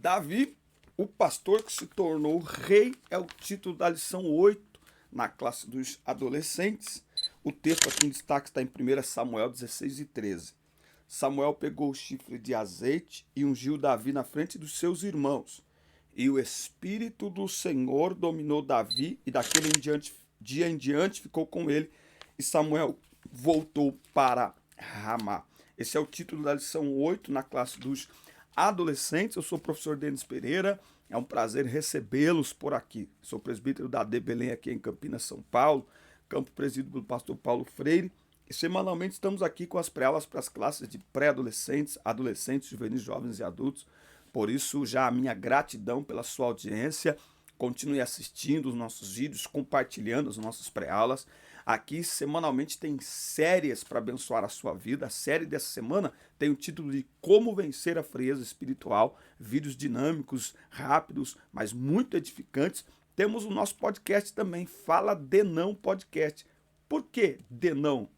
Davi, o pastor que se tornou rei, é o título da lição 8 na classe dos adolescentes. O texto aqui em destaque está em 1 Samuel 16 e 13. Samuel pegou o chifre de azeite e ungiu Davi na frente dos seus irmãos. E o Espírito do Senhor dominou Davi, e daquele dia em diante ficou com ele. E Samuel voltou para Ramá. Esse é o título da lição 8 na classe dos adolescentes. Eu sou o professor Denis Pereira. É um prazer recebê-los por aqui. Sou presbítero da AD Belém aqui em Campinas, São Paulo. Campo presidido pelo pastor Paulo Freire. E semanalmente estamos aqui com as pré-aulas para as classes de pré-adolescentes, adolescentes, juvenis, jovens e adultos. Por isso, já a minha gratidão pela sua audiência. Continue assistindo os nossos vídeos, compartilhando as nossas pré-aulas. Aqui, semanalmente, tem séries para abençoar a sua vida. A série dessa semana tem o título de Como Vencer a Frieza Espiritual. Vídeos dinâmicos, rápidos, mas muito edificantes. Temos o nosso podcast também, Fala de Não Podcast. Por que de não?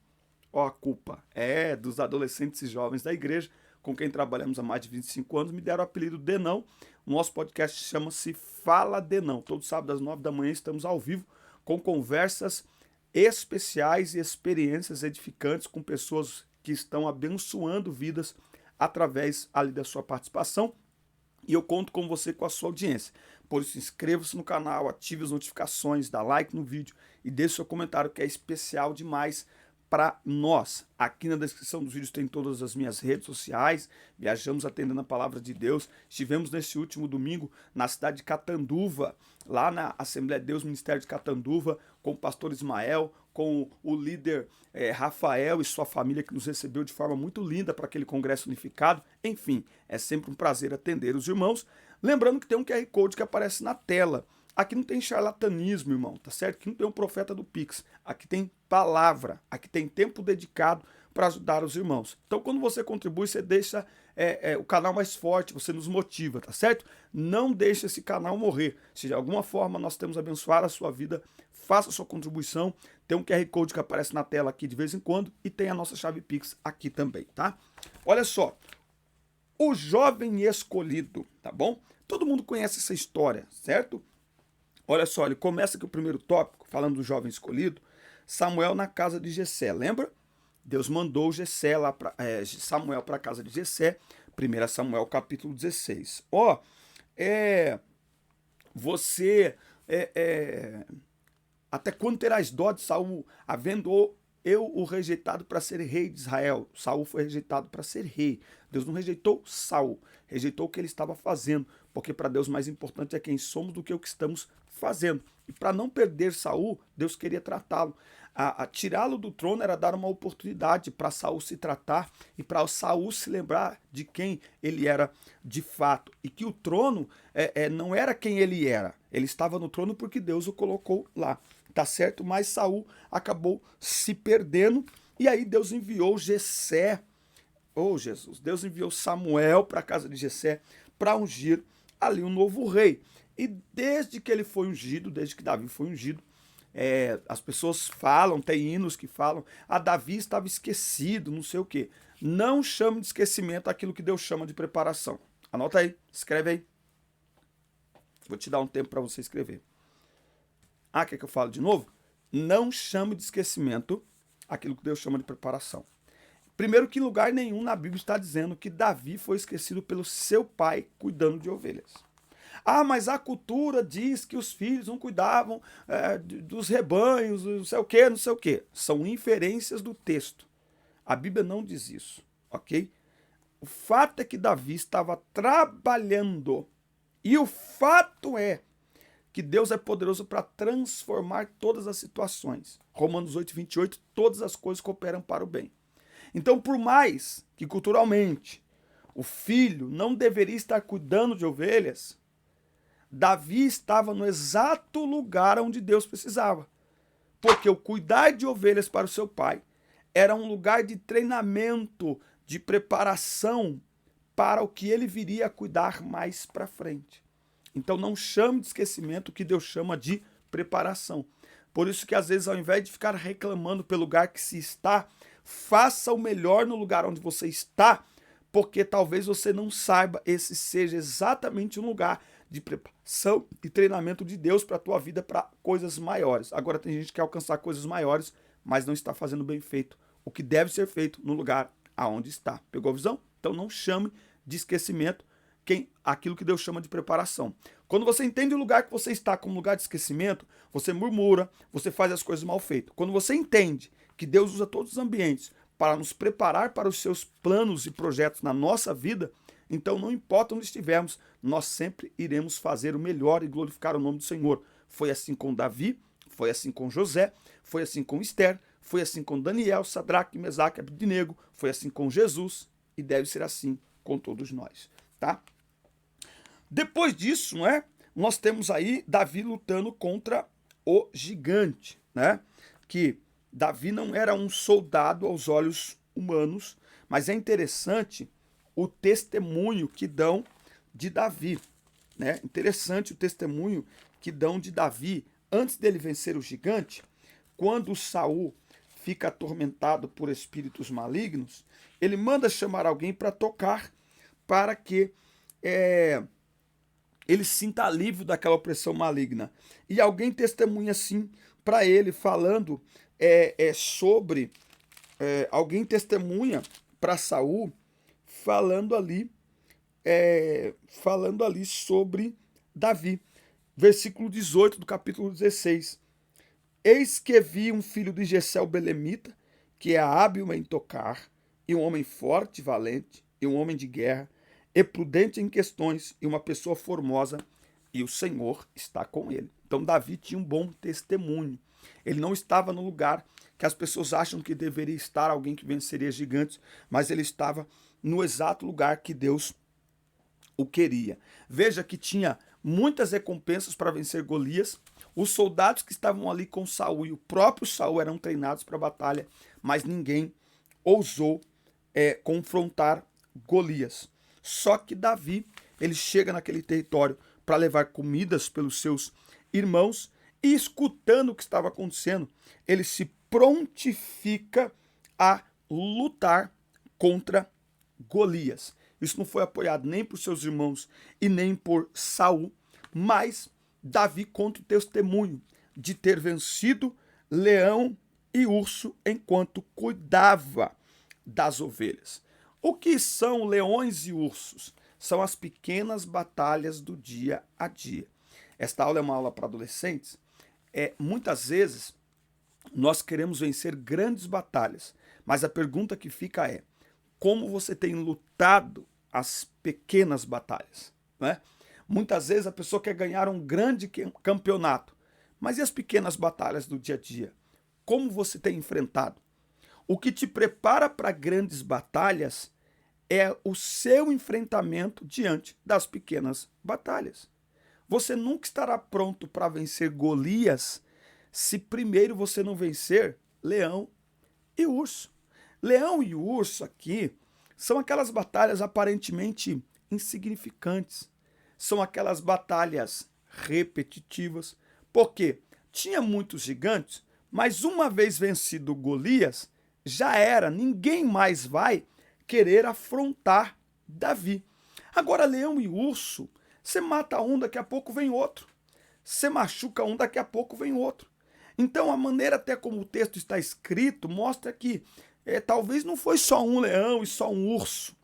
Ó, a culpa é dos adolescentes e jovens da igreja, com quem trabalhamos há mais de 25 anos, me deram o apelido de não. O nosso podcast chama-se Fala de Não. Todo sábado às 9 da manhã estamos ao vivo com conversas especiais e experiências edificantes com pessoas que estão abençoando vidas através ali da sua participação. E eu conto com você, com a sua audiência. Por isso, inscreva-se no canal, ative as notificações, dá like no vídeo e deixe seu comentário, que é especial demais para nós. Aqui na descrição dos vídeos tem todas as minhas redes sociais. Viajamos atendendo a palavra de Deus. Estivemos nesse último domingo na cidade de Catanduva, lá na Assembleia de Deus, Ministério de Catanduva, com o pastor Ismael, com o líder Rafael e sua família, que nos recebeu de forma muito linda para aquele congresso unificado. Enfim, é sempre um prazer atender os irmãos. Lembrando que tem um QR Code que aparece na tela. Aqui não tem charlatanismo, irmão, tá certo? Aqui não tem um profeta do Pix. Aqui tem palavra, aqui tem tempo dedicado para ajudar os irmãos. Então, quando você contribui, você deixa o canal mais forte, você nos motiva, tá certo? Não deixe esse canal morrer. Se de alguma forma nós temos abençoado a sua vida, faça a sua contribuição. Tem um QR Code que aparece na tela aqui de vez em quando e tem a nossa chave Pix aqui também, tá? Olha só, o jovem escolhido, tá bom? Todo mundo conhece essa história, certo? Olha só, ele começa aqui o primeiro tópico, falando do jovem escolhido, Samuel na casa de Jessé, lembra? Deus mandou Samuel para a casa de Jessé, 1 Samuel capítulo 16. Até quando terás dó de Saul, havendo eu o rejeitado para ser rei de Israel? Saul foi rejeitado para ser rei. Deus não rejeitou Saul, rejeitou o que ele estava fazendo, porque para Deus mais importante é quem somos do que o que estamos fazendo. E para não perder Saul, Deus queria tratá-lo. Tirá-lo do trono era dar uma oportunidade para Saul se tratar e para Saul se lembrar de quem ele era de fato. E que o trono não era quem ele era. Ele estava no trono porque Deus o colocou lá. Tá certo? Mas Saul acabou se perdendo. E aí Deus enviou Jessé. Oh, Jesus! Deus enviou Samuel para a casa de Jessé para ungir ali um novo rei. E desde que ele foi ungido, desde que Davi foi ungido, as pessoas falam, tem hinos que falam, Davi estava esquecido, não sei o quê. Não chame de esquecimento aquilo que Deus chama de preparação. Anota aí, escreve aí. Vou te dar um tempo para você escrever. Quer que eu fale de novo? Não chame de esquecimento aquilo que Deus chama de preparação. Primeiro que em lugar nenhum na Bíblia está dizendo que Davi foi esquecido pelo seu pai cuidando de ovelhas. Mas a cultura diz que os filhos não cuidavam dos rebanhos, não sei o quê, não sei o quê. São inferências do texto. A Bíblia não diz isso, ok? O fato é que Davi estava trabalhando. E o fato é que Deus é poderoso para transformar todas as situações. Romanos 8, 28, todas as coisas cooperam para o bem. Então, por mais que culturalmente o filho não deveria estar cuidando de ovelhas, Davi estava no exato lugar onde Deus precisava. Porque o cuidar de ovelhas para o seu pai era um lugar de treinamento, de preparação para o que ele viria a cuidar mais para frente. Então não chame de esquecimento o que Deus chama de preparação. Por isso que às vezes, ao invés de ficar reclamando pelo lugar que se está, faça o melhor no lugar onde você está, porque talvez você não saiba, esse seja exatamente um lugar de preparação e treinamento de Deus para a tua vida, para coisas maiores. Agora tem gente que quer alcançar coisas maiores, mas não está fazendo bem feito o que deve ser feito no lugar aonde está. Pegou a visão? Então não chame de esquecimento aquilo que Deus chama de preparação. Quando você entende o lugar que você está como lugar de esquecimento, você murmura, você faz as coisas mal feitas. Quando você entende que Deus usa todos os ambientes para nos preparar para os seus planos e projetos na nossa vida, então não importa onde estivermos, nós sempre iremos fazer o melhor e glorificar o nome do Senhor. Foi assim com Davi, foi assim com José, foi assim com Esther, foi assim com Daniel, Sadraque, Mesaque, Abednego, foi assim com Jesus e deve ser assim com todos nós, tá? Depois disso, nós temos aí Davi lutando contra o gigante, que Davi não era um soldado aos olhos humanos, mas é interessante o testemunho que dão de Davi, Interessante o testemunho que dão de Davi antes dele vencer o gigante. Quando Saul fica atormentado por espíritos malignos, ele manda chamar alguém para tocar, para que ele sinta alívio daquela opressão maligna. E alguém testemunha assim para ele, falando alguém testemunha para Saul, falando ali sobre Davi. Versículo 18 do capítulo 16. Eis que vi um filho de Jessé belemita, que é hábil em tocar, e um homem forte e valente, e um homem de guerra, e prudente em questões, e uma pessoa formosa, e o Senhor está com ele. Então Davi tinha um bom testemunho. Ele não estava no lugar que as pessoas acham que deveria estar, alguém que venceria gigantes, mas ele estava no exato lugar que Deus o queria. Veja que tinha muitas recompensas para vencer Golias. Os soldados que estavam ali com Saul e o próprio Saul eram treinados para a batalha, mas ninguém ousou confrontar Golias. Só que Davi, ele chega naquele território para levar comidas pelos seus irmãos e, escutando o que estava acontecendo, ele se prontifica a lutar contra Golias. Isso não foi apoiado nem por seus irmãos e nem por Saul, mas Davi conta o testemunho de ter vencido leão e urso enquanto cuidava das ovelhas. O que são leões e ursos? São as pequenas batalhas do dia a dia. Esta aula é uma aula para adolescentes. Muitas vezes nós queremos vencer grandes batalhas, mas a pergunta que fica é: como você tem lutado as pequenas batalhas? Muitas vezes a pessoa quer ganhar um grande campeonato, mas e as pequenas batalhas do dia a dia? Como você tem enfrentado? O que te prepara para grandes batalhas é o seu enfrentamento diante das pequenas batalhas. Você nunca estará pronto para vencer Golias se primeiro você não vencer leão e urso. Leão e urso aqui são aquelas batalhas aparentemente insignificantes. São aquelas batalhas repetitivas, porque tinha muitos gigantes, mas uma vez vencido Golias, já era, ninguém mais vai querer afrontar Davi. Agora, leão e urso, você mata um, daqui a pouco vem outro. Você machuca um, daqui a pouco vem outro. Então, a maneira até como o texto está escrito mostra que talvez não foi só um leão e só um urso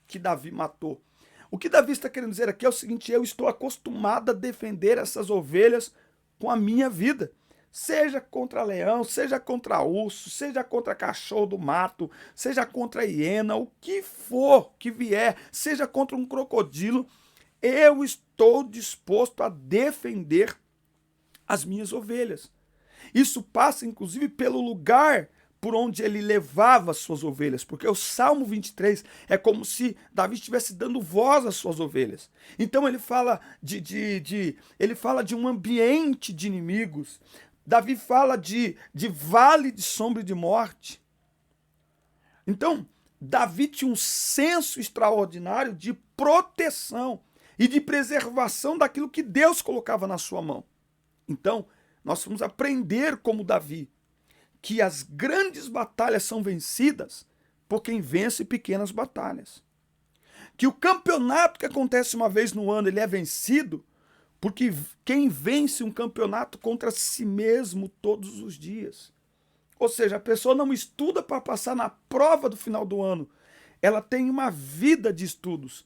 que Davi matou. O que Davi está querendo dizer aqui é o seguinte: eu estou acostumado a defender essas ovelhas com a minha vida. Seja contra leão, seja contra urso, seja contra cachorro do mato, seja contra hiena, o que for que vier, seja contra um crocodilo, eu estou disposto a defender as minhas ovelhas. Isso passa, inclusive, pelo lugar por onde ele levava as suas ovelhas, porque o Salmo 23 é como se Davi estivesse dando voz às suas ovelhas. Então ele fala de um ambiente de inimigos. Davi fala de vale de sombra e de morte. Então, Davi tinha um senso extraordinário de proteção e de preservação daquilo que Deus colocava na sua mão. Então, nós vamos aprender como Davi, que as grandes batalhas são vencidas por quem vence pequenas batalhas. que o campeonato que acontece uma vez no ano, ele é vencido porque quem vence um campeonato contra si mesmo todos os dias. Ou seja, a pessoa não estuda para passar na prova do final do ano. Ela tem uma vida de estudos.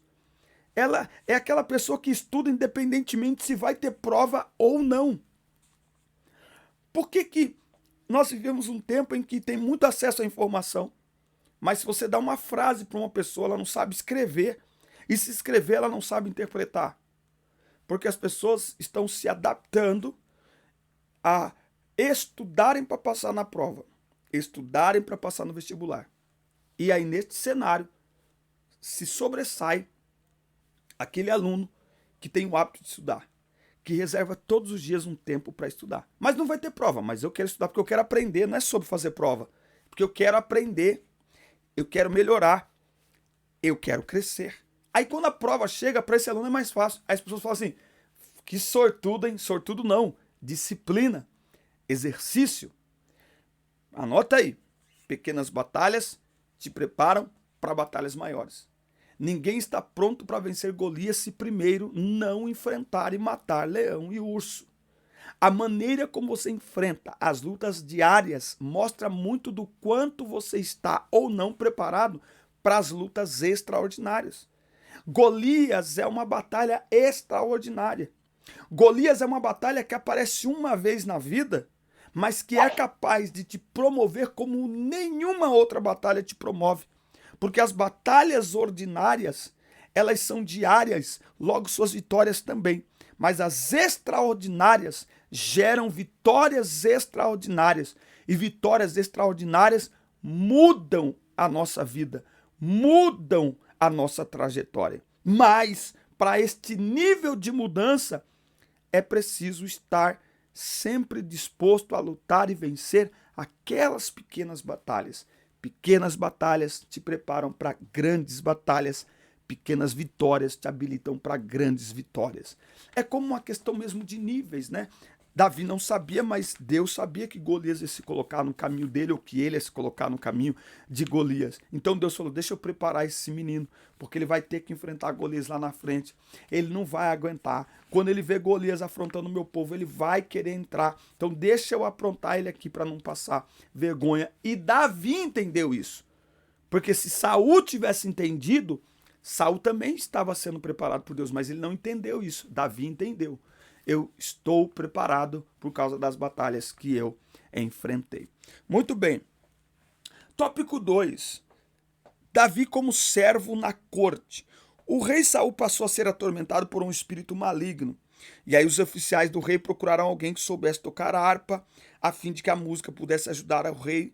Ela é aquela pessoa que estuda independentemente se vai ter prova ou não. Por que nós vivemos um tempo em que tem muito acesso à informação, mas se você dá uma frase para uma pessoa, ela não sabe escrever, e se escrever, ela não sabe interpretar? Porque as pessoas estão se adaptando a estudarem para passar na prova, estudarem para passar no vestibular. E aí, neste cenário, se sobressai aquele aluno que tem o hábito de estudar, que reserva todos os dias um tempo para estudar. Mas não vai ter prova, mas eu quero estudar porque eu quero aprender, não é sobre fazer prova. Porque eu quero aprender, eu quero melhorar, eu quero crescer. Aí quando a prova chega, para esse aluno é mais fácil. Aí as pessoas falam assim, que sortudo, hein? Sortudo não. Disciplina, exercício. Anota aí. Pequenas batalhas te preparam para batalhas maiores. Ninguém está pronto para vencer Golias se primeiro não enfrentar e matar leão e urso. A maneira como você enfrenta as lutas diárias mostra muito do quanto você está ou não preparado para as lutas extraordinárias. Golias é uma batalha extraordinária. Golias é uma batalha que aparece uma vez na vida, mas que é capaz de te promover como nenhuma outra batalha te promove. Porque as batalhas ordinárias, elas são diárias, logo suas vitórias também. Mas as extraordinárias geram vitórias extraordinárias. E vitórias extraordinárias mudam a nossa vida, mudam a nossa trajetória. Mas, para este nível de mudança, é preciso estar sempre disposto a lutar e vencer aquelas pequenas batalhas. Pequenas batalhas te preparam para grandes batalhas. Pequenas vitórias te habilitam para grandes vitórias. É como uma questão mesmo de níveis, né? Davi não sabia, mas Deus sabia que Golias ia se colocar no caminho dele, ou que ele ia se colocar no caminho de Golias. Então Deus falou, deixa eu preparar esse menino, porque ele vai ter que enfrentar Golias lá na frente. Ele não vai aguentar. Quando ele vê Golias afrontando o meu povo, ele vai querer entrar. Então deixa eu aprontar ele aqui para não passar vergonha. E Davi entendeu isso. Porque se Saul tivesse entendido, Saul também estava sendo preparado por Deus, mas ele não entendeu isso. Davi entendeu. Eu estou preparado por causa das batalhas que eu enfrentei. Muito bem. Tópico 2. Davi como servo na corte. O rei Saul passou a ser atormentado por um espírito maligno. E aí os oficiais do rei procuraram alguém que soubesse tocar a harpa, a fim de que a música pudesse ajudar o rei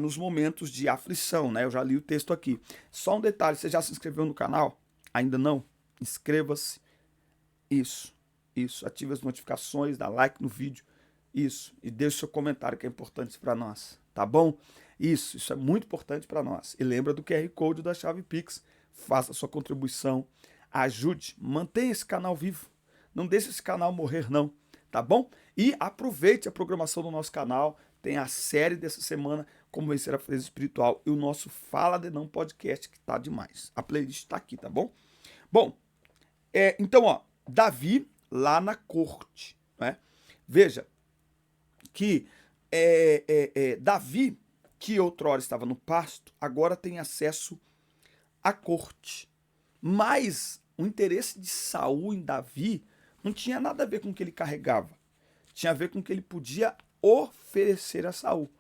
nos momentos de aflição, né? Eu já li o texto aqui. Só um detalhe, você já se inscreveu no canal? Ainda não? Inscreva-se. Isso, ative as notificações, dá like no vídeo, isso, e deixe seu comentário que é importante para nós, tá bom? Isso é muito importante para nós. E lembra do QR Code da Chave Pix, faça sua contribuição, ajude, mantenha esse canal vivo, não deixe esse canal morrer não, tá bom? E aproveite a programação do nosso canal, tem a série dessa semana, Como Vencer a Frieza Espiritual, e o nosso Fala de Não podcast, que tá demais. A playlist tá aqui, tá bom? Bom, então, ó, Davi lá na corte, né? Veja que Davi, que outrora estava no pasto, agora tem acesso à corte. Mas o interesse de Saul em Davi não tinha nada a ver com o que ele carregava. Tinha a ver com o que ele podia oferecer a Saul.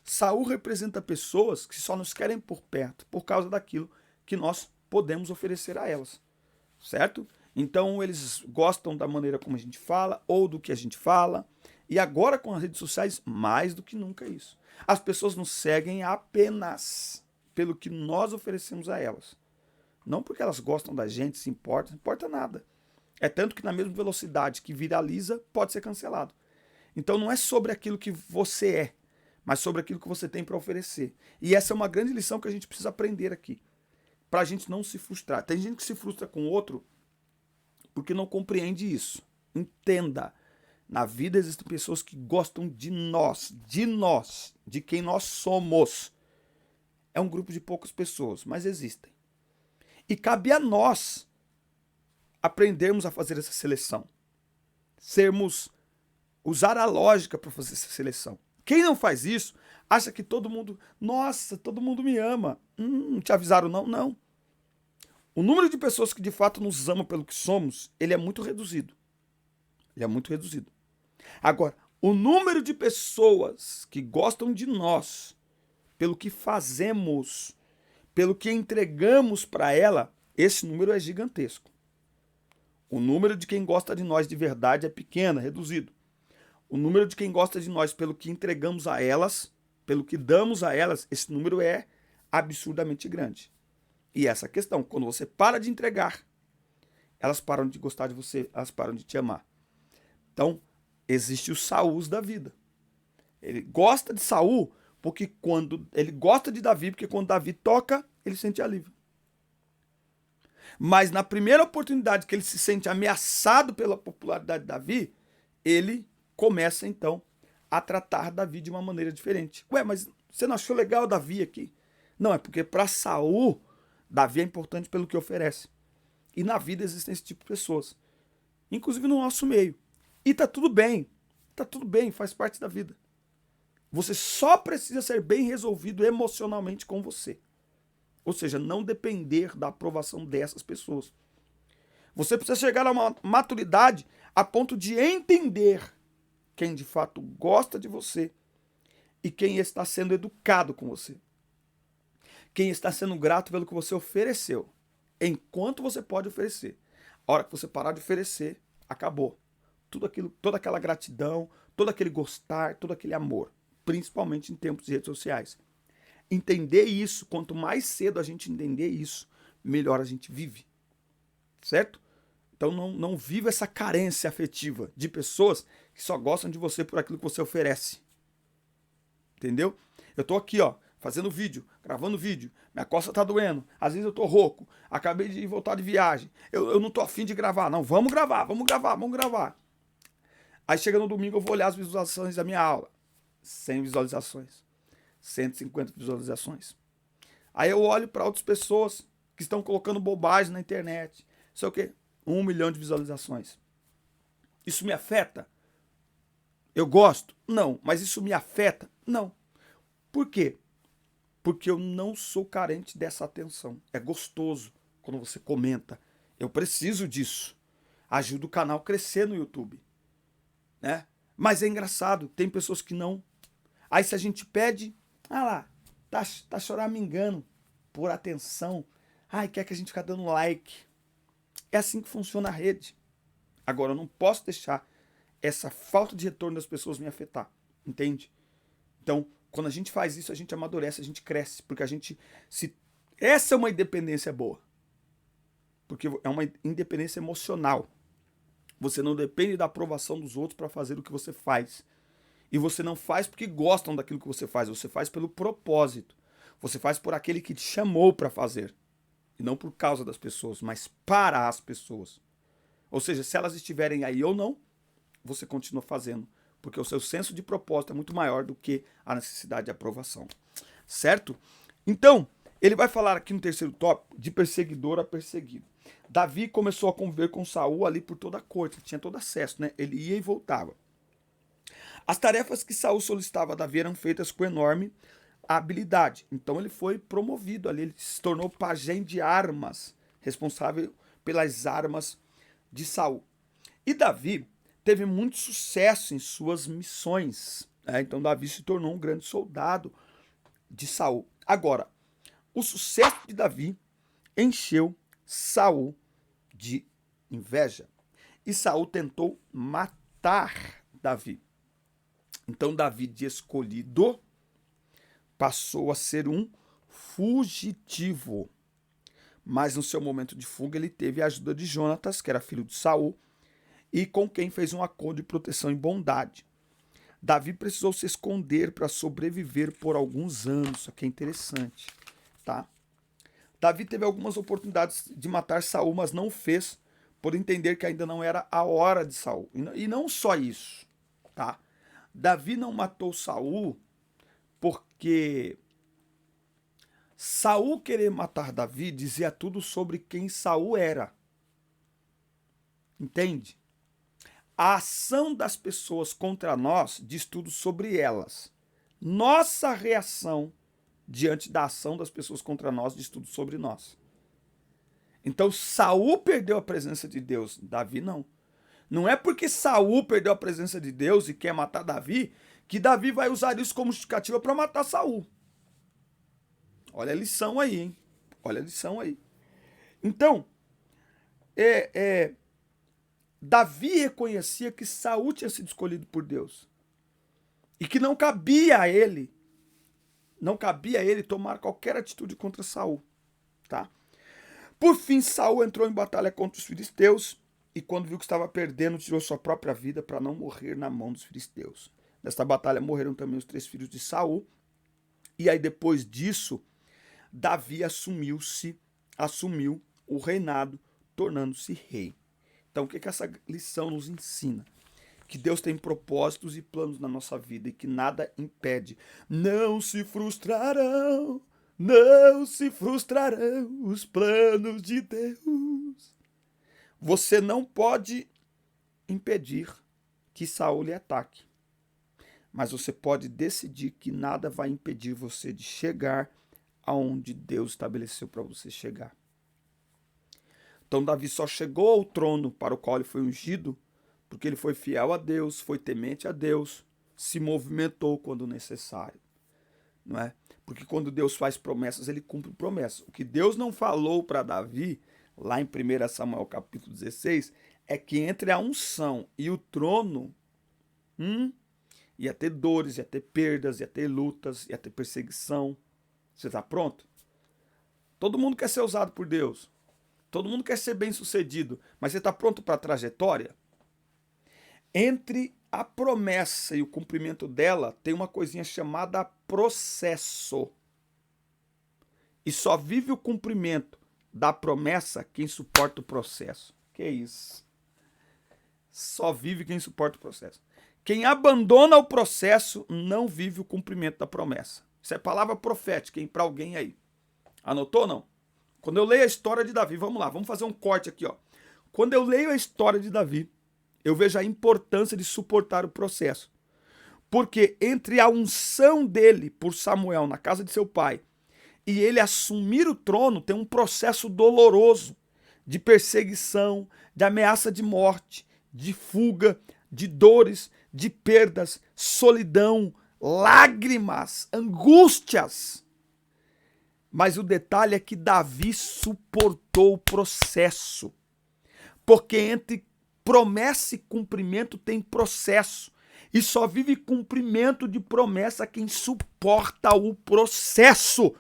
Saul representa pessoas que só nos querem por perto por causa daquilo que nós podemos oferecer a elas, certo? Então eles gostam da maneira como a gente fala ou do que a gente fala. E agora com as redes sociais, mais do que nunca isso. As pessoas nos seguem apenas pelo que nós oferecemos a elas. Não porque elas gostam da gente, se importa, não importa nada. É tanto que na mesma velocidade que viraliza, pode ser cancelado. Então não é sobre aquilo que você é, mas sobre aquilo que você tem para oferecer. E essa é uma grande lição que a gente precisa aprender aqui. Para a gente não se frustrar. Tem gente que se frustra com o outro porque não compreende isso. Entenda, na vida existem pessoas que gostam de nós, de quem nós somos. É um grupo de poucas pessoas, mas existem. E cabe a nós aprendermos a fazer essa seleção. Usar a lógica para fazer essa seleção. Quem não faz isso, acha que todo mundo, nossa, todo mundo me ama. Não te avisaram não? Não. O número de pessoas que de fato nos amam pelo que somos, ele é muito reduzido. Ele é muito reduzido. Agora, o número de pessoas que gostam de nós, pelo que fazemos, pelo que entregamos para ela, esse número é gigantesco. O número de quem gosta de nós de verdade é pequeno, é reduzido. O número de quem gosta de nós pelo que entregamos a elas, pelo que damos a elas, esse número é absurdamente grande. E essa questão, quando você para de entregar, elas param de gostar de você, elas param de te amar. Então, existe o Saúl da vida. Ele gosta de Saúl porque quando ele gosta de Davi, porque quando Davi toca, ele sente alívio. Mas na primeira oportunidade que ele se sente ameaçado pela popularidade de Davi, ele começa então a tratar Davi de uma maneira diferente. Ué, mas você não achou legal Davi aqui? Não, é porque para Saúl, Davi é importante pelo que oferece. E na vida existem esse tipo de pessoas. Inclusive no nosso meio. E tá tudo bem. Tá tudo bem, faz parte da vida. Você só precisa ser bem resolvido emocionalmente com você. Ou seja, não depender da aprovação dessas pessoas. Você precisa chegar a uma maturidade a ponto de entender quem de fato gosta de você e quem está sendo educado com você. Quem está sendo grato pelo que você ofereceu. Enquanto você pode oferecer. A hora que você parar de oferecer, acabou. Tudo aquilo, toda aquela gratidão, todo aquele gostar, todo aquele amor. Principalmente em tempos de redes sociais. Entender isso, quanto mais cedo a gente entender isso, melhor a gente vive. Certo? Então não viva essa carência afetiva de pessoas que só gostam de você por aquilo que você oferece. Entendeu? Eu tô aqui, ó, fazendo vídeo, gravando vídeo, minha costa tá doendo, às vezes eu tô rouco, acabei de voltar de viagem, eu não tô afim de gravar, não, vamos gravar. Aí chega no domingo eu vou olhar as visualizações da minha aula. 100 visualizações. 150 visualizações. Aí eu olho para outras pessoas que estão colocando bobagem na internet. Sei o quê? 1 milhão de visualizações. Isso me afeta? Eu gosto? Não. Mas isso me afeta? Não. Por quê? Porque eu não sou carente dessa atenção. É gostoso quando você comenta. Eu preciso disso. Ajuda o canal a crescer no YouTube. Né? Mas é engraçado, tem pessoas que não. Aí se a gente pede, lá, tá choramingando por atenção. Ai, quer que a gente fique dando like. É assim que funciona a rede. Agora, eu não posso deixar essa falta de retorno das pessoas me afetar. Entende? Então, quando a gente faz isso, a gente amadurece, a gente cresce. Porque a gente... Essa é uma independência boa. Porque é uma independência emocional. Você não depende da aprovação dos outros para fazer o que você faz. E você não faz porque gostam daquilo que você faz pelo propósito. Você faz por aquele que te chamou para fazer. E não por causa das pessoas, mas para as pessoas. Ou seja, se elas estiverem aí ou não, você continua fazendo. Porque o seu senso de propósito é muito maior do que a necessidade de aprovação. Certo? Então, ele vai falar aqui no terceiro tópico de perseguidor a perseguido. Davi começou a conviver com Saul ali por toda a corte, tinha todo acesso, né? Ele ia e voltava. As tarefas que Saul solicitava a Davi eram feitas com enorme habilidade. Então ele foi promovido ali, ele se tornou pajem de armas, responsável pelas armas de Saul. E Davi teve muito sucesso em suas missões. Então Davi se tornou um grande soldado de Saul. Agora, o sucesso de Davi encheu Saul de inveja. E Saul tentou matar Davi. Então Davi, de escolhido, passou a ser um fugitivo. Mas no seu momento de fuga ele teve a ajuda de Jonatas, que era filho de Saul, e com quem fez um acordo de proteção e bondade. Davi precisou se esconder para sobreviver por alguns anos. Isso aqui é interessante, tá? Davi teve algumas oportunidades de matar Saul, mas não fez, por entender que ainda não era a hora de Saul. E não só isso, tá? Davi não matou Saul porque Saul querer matar Davi dizia tudo sobre quem Saul era. Entende? A ação das pessoas contra nós diz tudo sobre elas. Nossa reação diante da ação das pessoas contra nós diz tudo sobre nós. Então Saul perdeu a presença de Deus, Davi não. Não é porque Saul perdeu a presença de Deus e quer matar Davi, que Davi vai usar isso como justificativa para matar Saul. Olha a lição aí, hein? Olha a lição aí. Então, Davi reconhecia que Saul tinha sido escolhido por Deus. E que não cabia a ele tomar qualquer atitude contra Saul, tá? Por fim, Saul entrou em batalha contra os filisteus e quando viu que estava perdendo, tirou sua própria vida para não morrer na mão dos filisteus. Nesta batalha morreram também os 3 filhos de Saul. E aí depois disso, Davi assumiu o reinado, tornando-se rei. Então o que essa lição nos ensina? Que Deus tem propósitos e planos na nossa vida e que nada impede. Não se frustrarão os planos de Deus. Você não pode impedir que Saul lhe ataque, mas você pode decidir que nada vai impedir você de chegar aonde Deus estabeleceu para você chegar. Então Davi só chegou ao trono para o qual ele foi ungido porque ele foi fiel a Deus, foi temente a Deus, se movimentou quando necessário, não é? Porque quando Deus faz promessas, ele cumpre promessas. O que Deus não falou para Davi, lá em 1 Samuel capítulo 16, é que entre a unção e o trono, ia ter dores, ia ter perdas, ia ter lutas, ia ter perseguição. Você está pronto? Todo mundo quer ser usado por Deus. Todo mundo quer ser bem sucedido. Mas você está pronto para a trajetória? Entre a promessa e o cumprimento dela, tem uma coisinha chamada processo. E só vive o cumprimento da promessa quem suporta o processo. Que isso? Só vive quem suporta o processo. Quem abandona o processo não vive o cumprimento da promessa. Isso é palavra profética, hein, para alguém aí. Anotou ou não? Quando eu leio a história de Davi, vamos lá, vamos fazer um corte aqui, ó. Quando eu leio a história de Davi, eu vejo a importância de suportar o processo. Porque entre a unção dele por Samuel na casa de seu pai e ele assumir o trono, tem um processo doloroso de perseguição, de ameaça de morte, de fuga, de dores, de perdas, solidão, lágrimas, angústias. Mas o detalhe é que Davi suportou o processo. Porque entre promessa e cumprimento tem processo. E só vive cumprimento de promessa quem suporta o processo.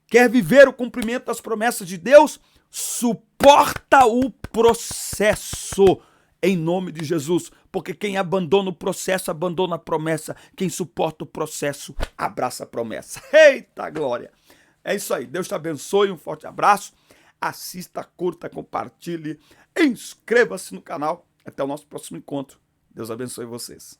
Quer viver o cumprimento das promessas de Deus? Suporta o processo. Em nome de Jesus. Porque quem abandona o processo, abandona a promessa. Quem suporta o processo, abraça a promessa. Eita glória! É isso aí. Deus te abençoe. Um forte abraço. Assista, curta, compartilhe. Inscreva-se no canal. Até o nosso próximo encontro. Deus abençoe vocês.